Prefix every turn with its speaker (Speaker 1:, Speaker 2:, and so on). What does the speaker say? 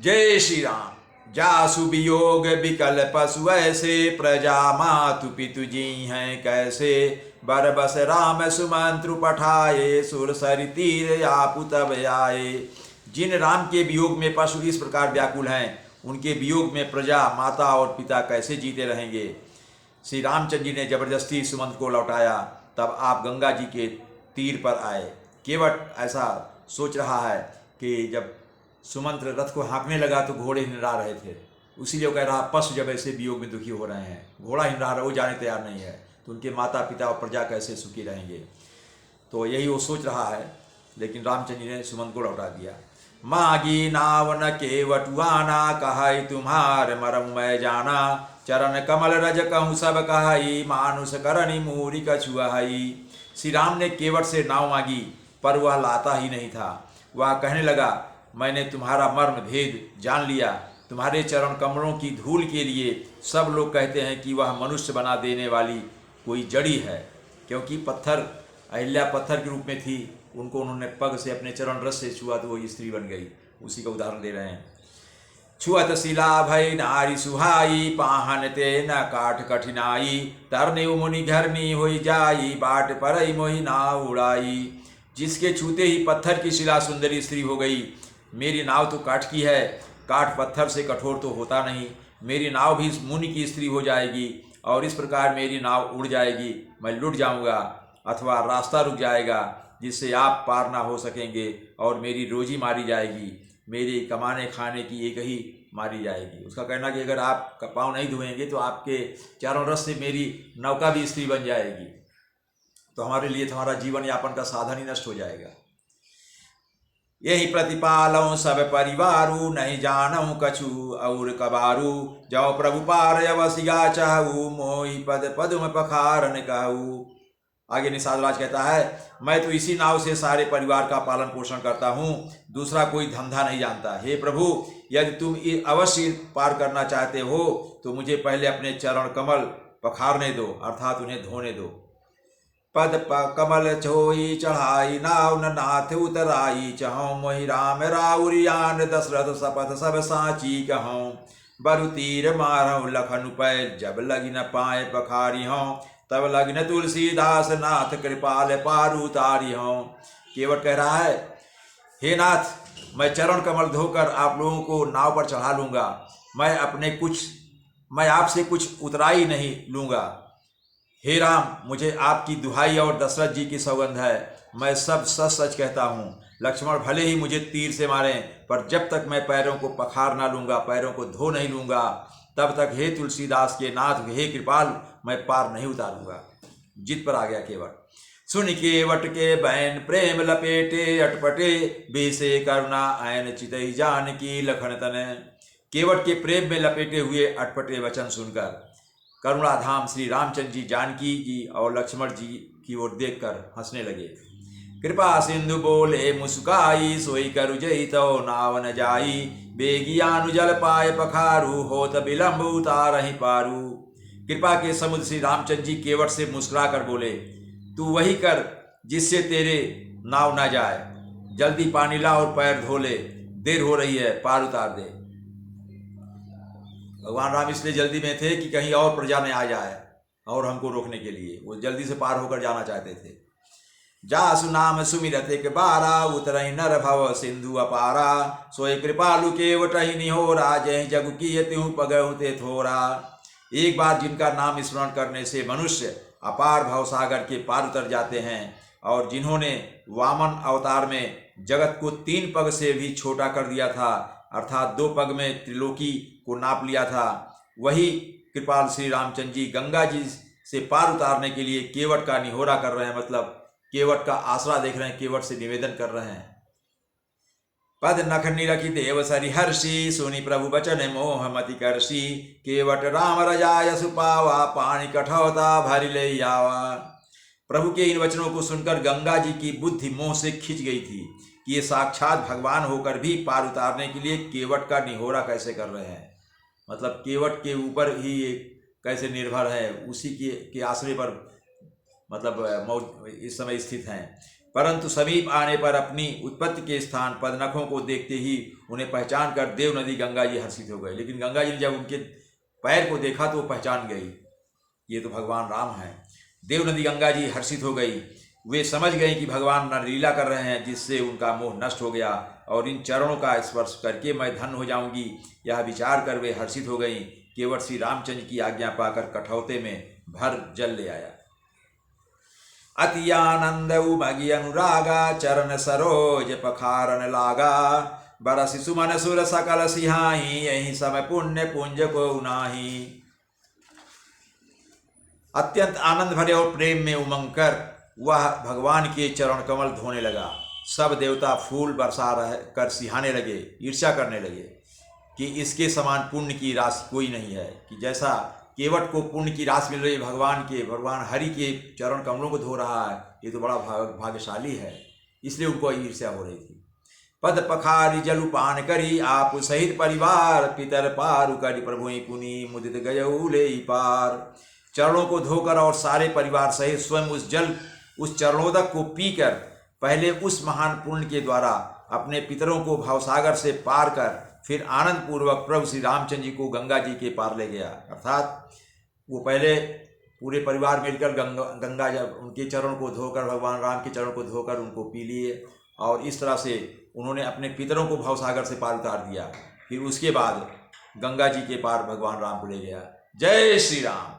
Speaker 1: जय श्री राम। जासु वियोग विकल पशु ऐसे, प्रजा मातु पितु जी हैं कैसे। बरबस राम सुमंत्रु पठाए, सुर सरि तीर आपु तब आए। जिन राम के वियोग में पशु इस प्रकार व्याकुल हैं, उनके वियोग में प्रजा माता और पिता कैसे जीते रहेंगे। श्री रामचंद्र जी ने जबरदस्ती सुमंत्र को लौटाया। तब आप गंगा जी के तीर पर आए। केवट ऐसा सोच रहा है कि जब सुमंत्र रथ को हाँकने लगा तो घोड़े हिंडा रहे थे, उसीलिए वो कह रहा पशु जब ऐसे वियोग में दुखी हो रहे हैं, घोड़ा हिंडा रहा, वो जाने तैयार नहीं है, तो उनके माता पिता और प्रजा कैसे सुखी रहेंगे। तो यही वो सोच रहा है। लेकिन रामचंद्र जी ने सुमंत्र को लौटा दिया। मागी नाव न के वटुआना, कहाई तुम्हार मरम मैं जाना। चरण कमल रज कहूँ सब कहाई, मानुष करणी मूरी कछुआई। श्री राम ने केवट से नाव मांगी, पर वह लाता ही नहीं था। वह कहने लगा, मैंने तुम्हारा मर्म भेद जान लिया। तुम्हारे चरण कमलों की धूल के लिए सब लोग कहते हैं कि वह मनुष्य बना देने वाली कोई जड़ी है। क्योंकि पत्थर, अहिल्या पत्थर के रूप में थी, उनको उन्होंने पग से अपने चरण रस से छुआ तो वो स्त्री बन गई। उसी का उदाहरण दे रहे हैं। छुअत शिला भय नारी सुहाई, पाहन ते न काठ कठिनाई। तरने मुनि घरनी होई जाई, बाट परई मोहि नाव उड़ाई। जिसके छूते ही पत्थर की शिला सुंदरी स्त्री हो गई। मेरी नाव तो काठ की है, काठ पत्थर से कठोर तो होता नहीं। मेरी नाव भी मुनि की स्त्री हो जाएगी और इस प्रकार मेरी नाव उड़ जाएगी। मैं लुट जाऊंगा अथवा रास्ता रुक जाएगा, जिससे आप पार ना हो सकेंगे और मेरी रोजी मारी जाएगी। मेरी कमाने खाने की एक ही मारी जाएगी। उसका कहना कि अगर आप पाँव नहीं धोएंगे तो आपके चारों रस से मेरी नौका भी स्त्री बन जाएगी, तो हमारे लिए तुम्हारा जीवन यापन का साधन ही नष्ट हो जाएगा। यही प्रतिपालऊ सब परिवारू, नहीं जानऊ कछु और कबारू। जाओ प्रभु पार अवसिया चाहू, मोहि पद पदुम पखारन कहू। आगे निषाद राज कहता है, मैं तो इसी नाव से सारे परिवार का पालन पोषण करता हूँ, दूसरा कोई धंधा नहीं जानता। हे प्रभु, यदि तुम अवश्य पार करना चाहते हो तो मुझे पहले अपने चरण कमल पखारने दो, अर्थात उन्हें धोने दो। पद कमल छोई चढ़ाई, नाव न नाथ उतराई। चहु मोहि राम राउरियान, दशरथ शपथ सब साची कहूँ। बरु तीर मारहु लखन पैल, जब लगी न पाए पखारी हूँ। तब लगी न तुलसीदास, नाथ कृपाल पारू तारी हूँ। केवट कह रहा है, हे नाथ, मैं चरण कमल धोकर आप लोगों को नाव पर चढ़ा लूंगा। मैं आपसे कुछ उतराई नहीं लूंगा। हे राम, मुझे आपकी दुहाई और दशरथ जी की सौगंध है, मैं सब सच सच कहता हूँ। लक्ष्मण भले ही मुझे तीर से मारें, पर जब तक मैं पैरों को पखार ना लूंगा, पैरों को धो नहीं लूंगा, तब तक हे तुलसीदास के नाथ, हे कृपाल, मैं पार नहीं उतारूंगा। जिद पर आ गया केवट। सुन केवट के बैन प्रेम लपेटे, अटपटे बेसे करुणा ऐन चितई जान की लखन तने। केवट के प्रेम में लपेटे हुए अटपटे वचन सुनकर करुणाधाम श्री रामचंद्र जी जानकी जी और लक्ष्मण जी की ओर देखकर हंसने लगे। कृपा सिंधु बोले मुस्काई, सोई करु जई तो नाव न जाई। बेगियानु जल पाए पखारू, होत विलंब उतारहि पारू। कृपा के समुद्र श्री रामचंद्र जी केवट से मुस्कुरा कर बोले, तू वही कर जिससे तेरे नाव ना जाए। जल्दी पानी ला और पैर धो ले, देर हो रही है, पार उतार दे। भगवान राम इसलिए जल्दी में थे कि कहीं और प्रजा ने आ जाए और हमको रोकने के लिए वो जल्दी से पार होकर जाना चाहते थे। जासु नाम सुमिरत एक बारा, उतरहि नर भव सिंधु अपारा। सोई कृपालु केवटहि निहोरा, जय जगु की तिहु पगहु ते थोरा। एक बार जिनका नाम स्मरण करने से मनुष्य अपार भवसागर के पार उतर जाते हैं, और जिन्होंने वामन अवतार में जगत को 3 पग से भी छोटा कर दिया था, अर्थात 2 पग में त्रिलोकी को नाप लिया था, वही कृपाल श्री रामचंद्र जी गंगा जी से पार उतारने के लिए केवट का निहोरा कर रहे हैं, मतलब केवट का आसरा देख रहे हैं, केवट से निवेदन कर रहे हैं। पद नख निरखि देव सरिहर्षि, सुनि प्रभु बचन मोह मति करसी। केवट राम रजाय सुपावा, पानी कठौता भरि ले आवा। प्रभु के इन वचनों को सुनकर गंगा जी की बुद्धि मोह से खिंच गई थी कि ये साक्षात भगवान होकर भी पार उतारने के लिए केवट का निहोरा कैसे कर रहे हैं। मतलब केवट के ऊपर ही कैसे निर्भर है, उसी के आश्रय पर मतलब इस समय स्थित हैं। परंतु समीप आने पर अपनी उत्पत्ति के स्थान पदनखों को देखते ही उन्हें पहचान कर देव नदी गंगा जी हर्षित हो गए। लेकिन गंगा जी ने जब उनके पैर को देखा तो वो पहचान गई, ये तो भगवान राम हैं। देव नदी गंगा जी हर्षित हो गई। वे समझ गए कि भगवान लीला कर रहे हैं, जिससे उनका मोह नष्ट हो गया और इन चरणों का स्पर्श करके मैं धन्य हो जाऊंगी, यह विचार कर वे हर्षित हो गई। केवट श्री रामचंद्र की आज्ञा पाकर कठौते में भर जल ले आया। अति आनंद उमगी अनुरागा, चरण सरोज पखारन लागा, बरसि सुमन सुर सकल सिहाही, यही समय पुण्य पुंज को उनाही। अत्यंत आनंद भरे और प्रेम में उमंग कर वह भगवान के चरण कमल धोने लगा। सब देवता फूल बरसा रह कर सिहाने लगे, ईर्ष्या करने लगे कि इसके समान पुण्य की राशि कोई नहीं है, कि जैसा केवट को पुण्य की राशि मिल रही है भगवान हरि के चरण कमलों को धो रहा है, ये तो बड़ा भाग्यशाली है। इसलिए उनको ईर्ष्या हो रही थी। पद पखारी जलुपान करी, आप सहित परिवार, पितर पारु करी प्रभु पुनि, मुदित गयऊ ले पार। चरणों को धोकर और सारे परिवार सहित स्वयं उस चरणोदक को पीकर पहले उस महान पुण्य के द्वारा अपने पितरों को भवसागर से पार कर फिर आनंद पूर्वक प्रभु श्री रामचंद्र जी को गंगा जी के पार ले गया। अर्थात वो पहले पूरे परिवार मिलकर गंगा जब उनके चरण को धोकर, भगवान राम के चरण को धोकर उनको पी लिए और इस तरह से उन्होंने अपने पितरों को भवसागर से पार उतार दिया। फिर उसके बाद गंगा जी के पार भगवान राम को ले गया। जय श्री राम।